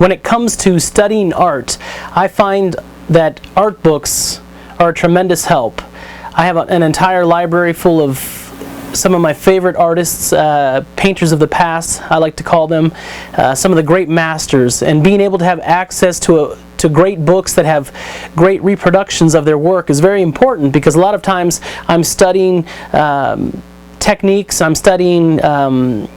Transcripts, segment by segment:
when it comes to studying art, I find that art books are a tremendous help. I have an entire library full of some of my favorite artists, painters of the past, I like to call them, some of the great masters, and being able to have access to great books that have great reproductions of their work is very important, because a lot of times I'm studying techniques, I'm studying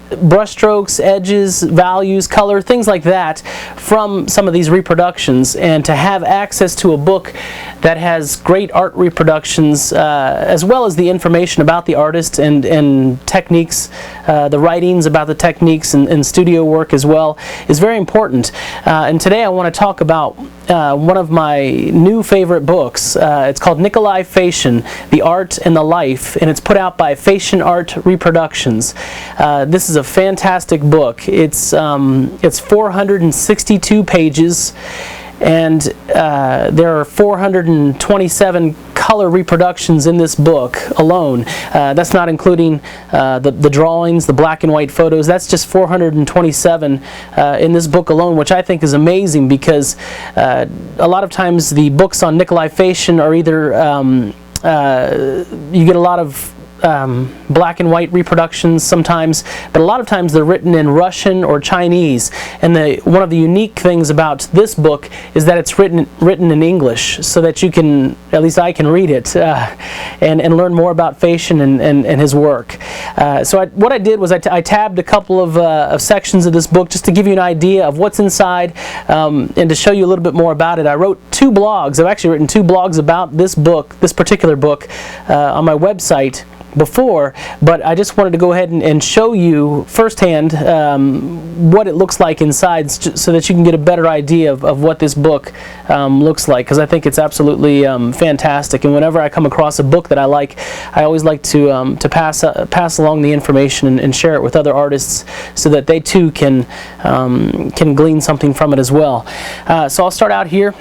brushstrokes, edges, values, color, things like that from some of these reproductions, and to have access to a book that has great art reproductions as well as the information about the artist and techniques, the writings about the techniques and studio work as well, is very important. And today I want to talk about one of my new favorite books. It's called Nicolai Fechin, The Art and the Life, and it's put out by Fechin Art Reproductions. This is a fantastic book. It's 462 pages, and there are 427 color reproductions in this book alone. That's not including the drawings, the black and white photos. That's just 427 in this book alone, which I think is amazing, because a lot of times the books on Nicolai Fechin are either you get a lot of black and white reproductions sometimes, but a lot of times they're written in Russian or Chinese. And one of the unique things about this book is that it's written in English, so that you can, at least I can, read it and learn more about Fechin and his work. So what I did was I tabbed a couple of sections of this book just to give you an idea of what's inside, and to show you a little bit more about it. I wrote 2 blogs. I've actually written 2 blogs about this book, this particular book, on my website before, but I just wanted to go ahead and show you firsthand what it looks like inside, so that you can get a better idea of what this book looks like, because I think it's absolutely fantastic. And whenever I come across a book that I like, I always like to pass along the information and share it with other artists, so that they too can glean something from it as well. So I'll start out here.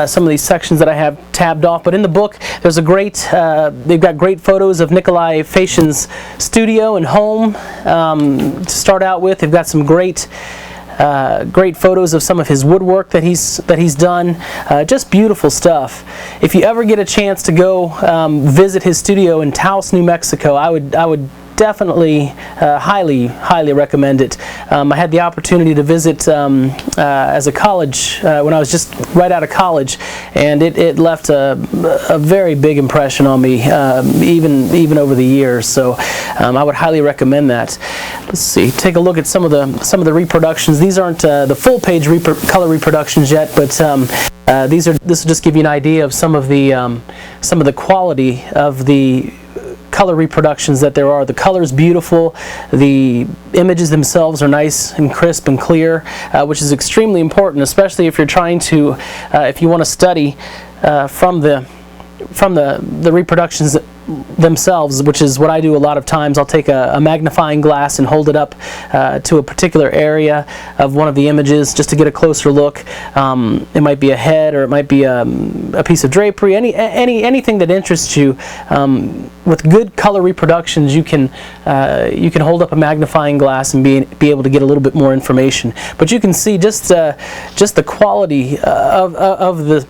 Some of these sections that I have tabbed off, but in the book there's they've got great photos of Nicolai Fechin's studio and home to start out with. They've got some great photos of some of his woodwork that he's done. Just beautiful stuff. If you ever get a chance to go visit his studio in Taos, New Mexico, I would definitely highly recommend it. I had the opportunity to visit as a college, when I was just right out of college, and it left a very big impression on me, even over the years. So I would highly recommend that. Let's see. Take a look at some of the reproductions. These aren't the full page color reproductions yet, but this will just give you an idea of some of the quality of the color reproductions that there are. The color is beautiful. The images themselves are nice and crisp and clear, which is extremely important, especially if you're trying to, if you want to study from the reproductions themselves, which is what I do a lot of times. I'll take a magnifying glass and hold it up to a particular area of one of the images just to get a closer look. It might be a head, or it might be a piece of drapery, anything that interests you. With good color reproductions, you can hold up a magnifying glass and be able to get a little bit more information. But you can see just the quality of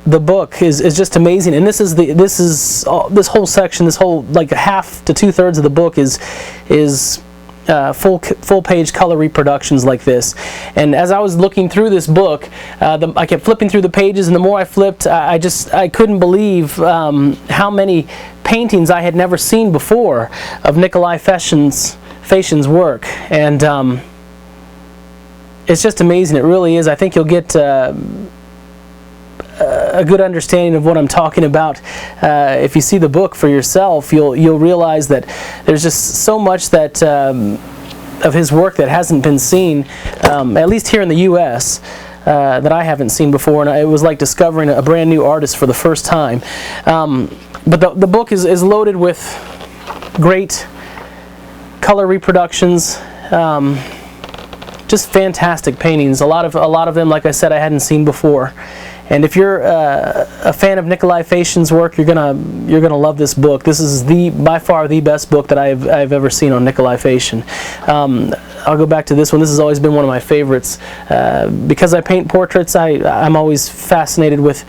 the book is just amazing. And this whole section, this whole like half to 2/3 of the book is full page color reproductions like this. And as I was looking through this book, I kept flipping through the pages, and the more I flipped, I couldn't believe how many paintings I had never seen before of Nicolai Fechin's work. And it's just amazing. It really is. I think you'll get a good understanding of what I'm talking about. If you see the book for yourself, you'll realize that there's just so much that of his work that hasn't been seen, at least here in the U.S., that I haven't seen before, and it was like discovering a brand new artist for the first time. But the book is loaded with great color reproductions. Just fantastic paintings. A lot of them, like I said, I hadn't seen before. And if you're a fan of Nicolai Fechin's work, you're gonna love this book. This is by far the best book that I've ever seen on Nicolai Fechin. I'll go back to this one. This has always been one of my favorites. Because I paint portraits, I'm always fascinated with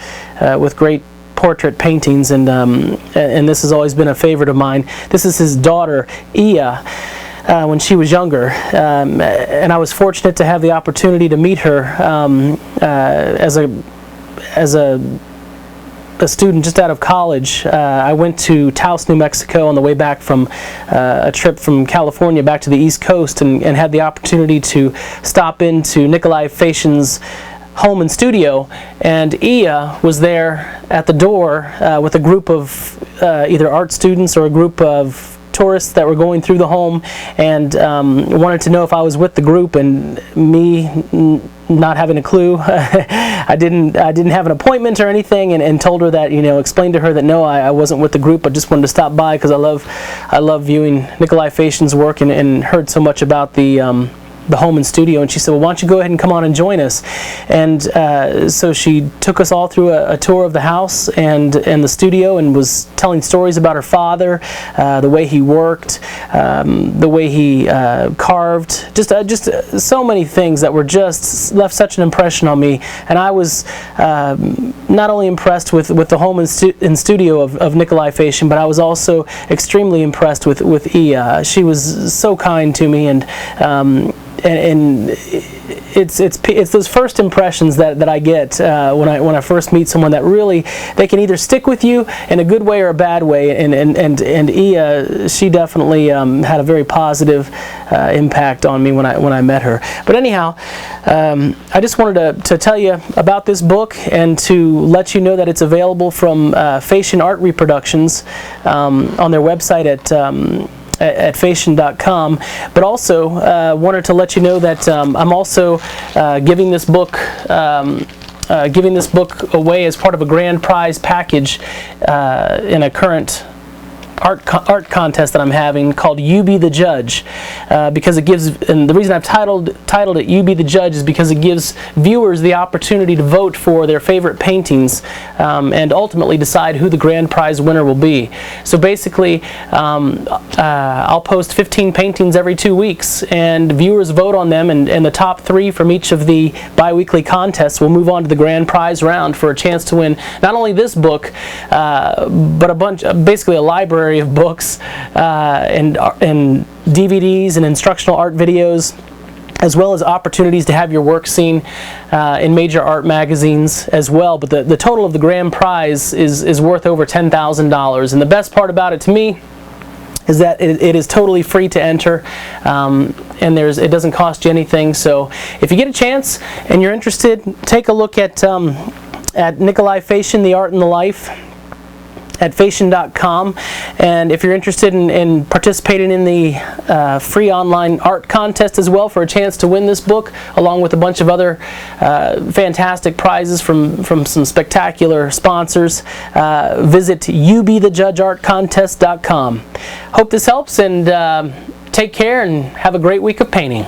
great portrait paintings, and this has always been a favorite of mine. This is his daughter, Iya, when she was younger, and I was fortunate to have the opportunity to meet her as a student just out of college. I went to Taos, New Mexico on the way back from a trip from California back to the East Coast, and had the opportunity to stop into Nicolai Fechin's home and studio, and Iya was there at the door with a group of either art students or a group of tourists that were going through the home, and wanted to know if I was with the group, and me not having a clue, I didn't have an appointment or anything, and told her that, explained to her that no, I wasn't with the group. I just wanted to stop by because I love viewing Nicolai Fechin's work, and heard so much about the home and studio, and she said, well, why don't you go ahead and come on and join us? And so she took us all through a tour of the house and the studio, and was telling stories about her father, the way he worked, the way he carved, just so many things that were just left such an impression on me. And I was not only impressed with the home and studio of Nicolai Fechin, but I was also extremely impressed with Iya. She was so kind to me, and it's those first impressions that I get when I first meet someone, that really they can either stick with you in a good way or a bad way, and Iya, she definitely had a very positive impact on me when I met her. But anyhow, I just wanted to tell you about this book, and to let you know that it's available from Fechin Art Reproductions on their website at Fechin.com, but also wanted to let you know that I'm also giving this book away as part of a grand prize package in a current art contest that I'm having called You Be the Judge, because it gives, and the reason I've titled it You Be the Judge is because it gives viewers the opportunity to vote for their favorite paintings, and ultimately decide who the grand prize winner will be. So basically, I'll post 15 paintings every 2 weeks, and viewers vote on them, and the top 3 from each of the bi-weekly contests will move on to the grand prize round for a chance to win not only this book, but basically a library of books and DVDs and instructional art videos, as well as opportunities to have your work seen in major art magazines as well. But the total of the grand prize is worth over $10,000, and the best part about it to me is that it is totally free to enter, and it doesn't cost you anything. So if you get a chance and you're interested, take a look at Nicolai Fechin, The Art and the Life, at Fechin.com, and if you're interested in participating in the free online art contest as well for a chance to win this book, along with a bunch of other fantastic prizes from some spectacular sponsors, visit youbethejudgeartcontest.com. Hope this helps, and take care and have a great week of painting.